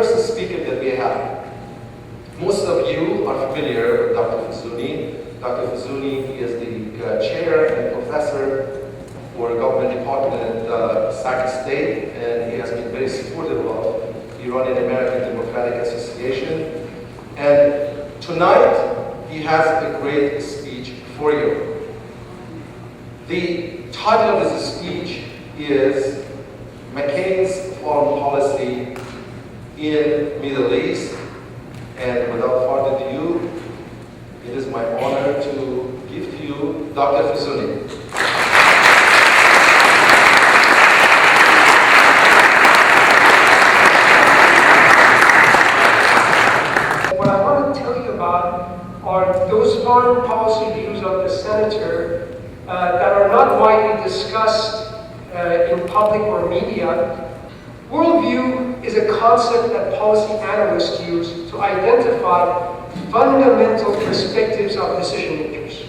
first speaker that we have. Most of you are familiar with Dr. Fizuni. Dr. Fizuni is the chair and professor for a government department at Sac State, and he has been very supportive of the Iranian American Democratic Association. And tonight, he has a great speech for you. The title of his speech is McCain's Foreign Policy in Middle East. And without further ado, it is my honor to give to you Dr. Fizuni. What I want to tell you about are those foreign policy views of the senator that are not widely discussed in public or media. Worldview is a concept that policy analysts use to identify fundamental perspectives of decision makers.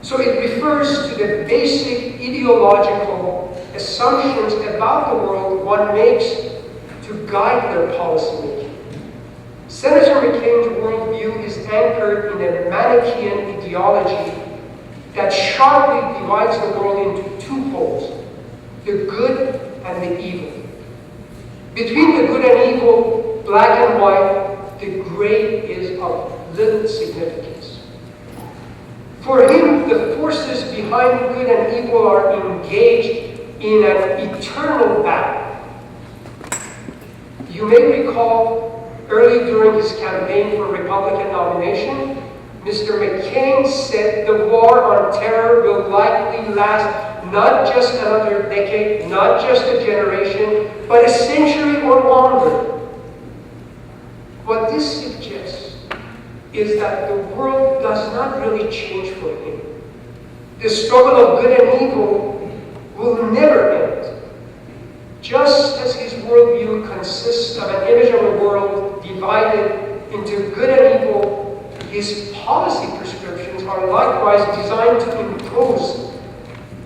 So it refers to the basic ideological assumptions about the world one makes to guide their policy making. Senator McCain's worldview is anchored in a Manichean ideology that sharply divides the world into two poles, the good and the evil. Between the good and evil, black and white, the gray is of little significance. For him, the forces behind good and evil are engaged in an eternal battle. You may recall early during his campaign for Republican nomination, Mr. McCain said the war on terror will likely last not just another decade, not just a generation, but a century or longer. What this suggests is that the world does not really change for him. The struggle of good and evil will never end. Just as his worldview consists of an image of a world divided into good and evil, his policy prescriptions are likewise designed to impose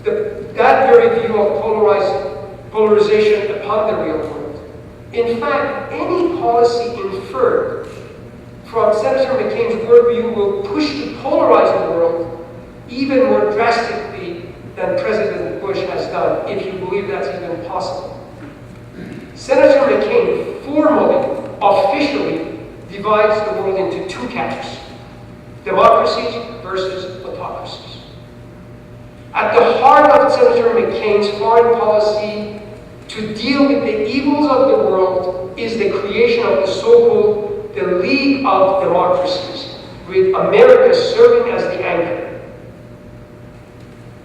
that very view of polarization upon the real world. In fact, any policy inferred from Senator McCain's worldview will push to polarize the world even more drastically than President Bush has done, if you believe that's even possible. Senator McCain formally, officially divides the world into two camps: democracies versus autocracies. At the heart of Senator McCain's foreign policy to deal with the evils of the world is the creation of the so-called the League of Democracies, with America serving as the anchor.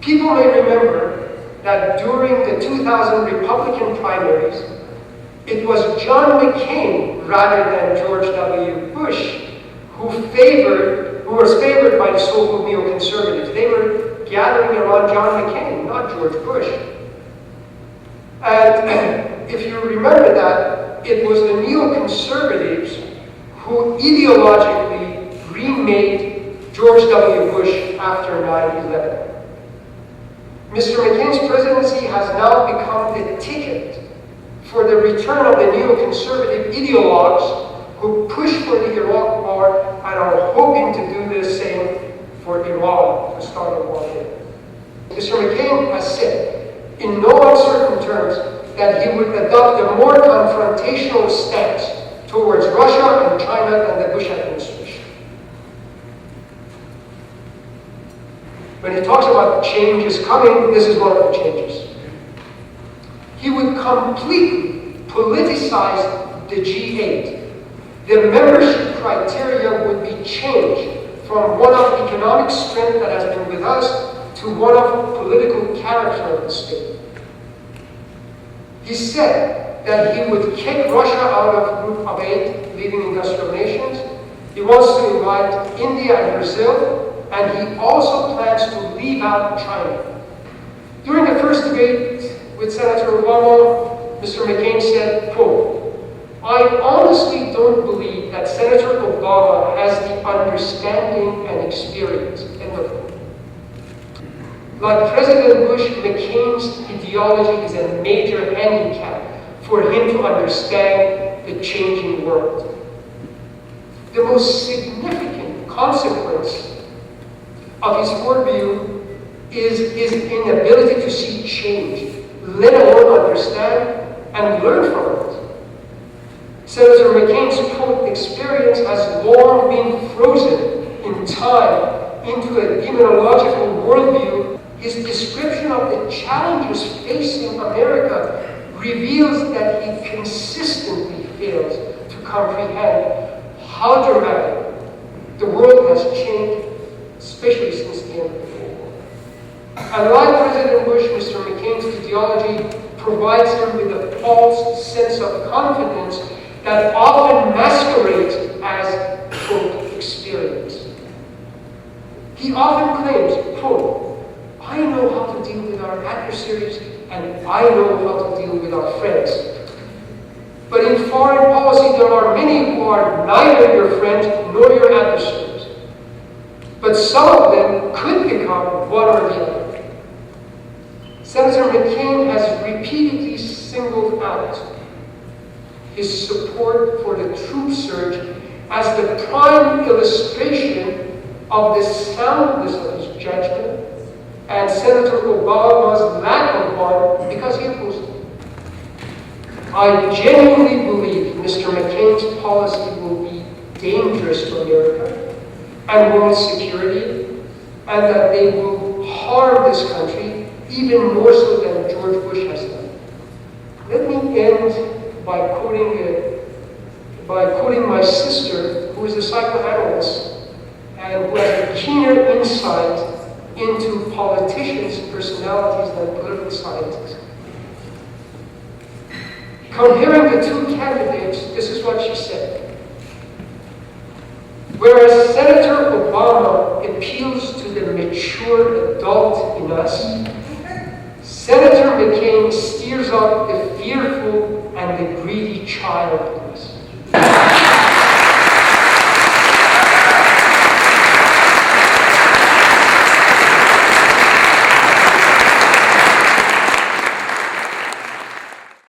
People may remember that during the 2000 Republican primaries, it was John McCain rather than George W. Bush who was favored by the so-called neoconservatives. They were gathering around John McCain, not George Bush. And if you remember that, it was the neoconservatives who ideologically remade George W. Bush after 9/11. Mr. McCain's presidency has now become the ticket for the return of the neoconservative ideologues who pushed for the Iraq War and are hoping to do the same for Iran, to start a war there. Mr. McCain has said, in no uncertain terms, that he would adopt a more confrontational stance towards Russia and China than the Bush administration. When he talks about changes coming, this is one of the changes. He would completely politicize the G8. The membership criteria would be changed from one of economic strength that has been with us to one of political character of the state. He said that he would kick Russia out of Group of 8 leading industrial nations. He wants to invite India and Brazil, and he also plans to leave out China. During the first debate with Senator Obama, Mr. McCain said, quote, "I honestly don't believe that Senator Obama has the understanding and experience," end of quote. Like President Bush, McCain's ideology is a major handicap for him to understand the changing world. The most significant consequence of his worldview is his inability to see change, let alone understand and learn from it. Senator McCain's quote, experience has long been frozen in time into a demonological worldview. His description of the challenges facing America reveals that he consistently fails to comprehend how dramatic the world has changed, especially since the end of the Cold War. And like President Bush, Mr. McCain's ideology provides him with a false sense of confidence that often masquerades as, quote, experience. He often claims, quote, I know how to deal with our adversaries and I know how to deal with our friends. But in foreign policy, there are many who are neither your friends nor your adversaries. But some of them could become one or the other. Senator McCain has repeatedly singled out his support for the troop surge as the prime illustration of the soundness of his judgment and Senator Obama's lack of one because he opposed it. I genuinely believe Mr. McCain's policy will be dangerous to America and world security, and that they will harm this country even more so than George Bush has done. Let me end by quoting my sister, who is a psychoanalyst and who has a keener insight into politicians' personalities than political scientists. Comparing the two candidates, this is what she said. Whereas Senator Obama appeals to the mature adult in us, Senator McCain steers up the fearful and the greedy child in us.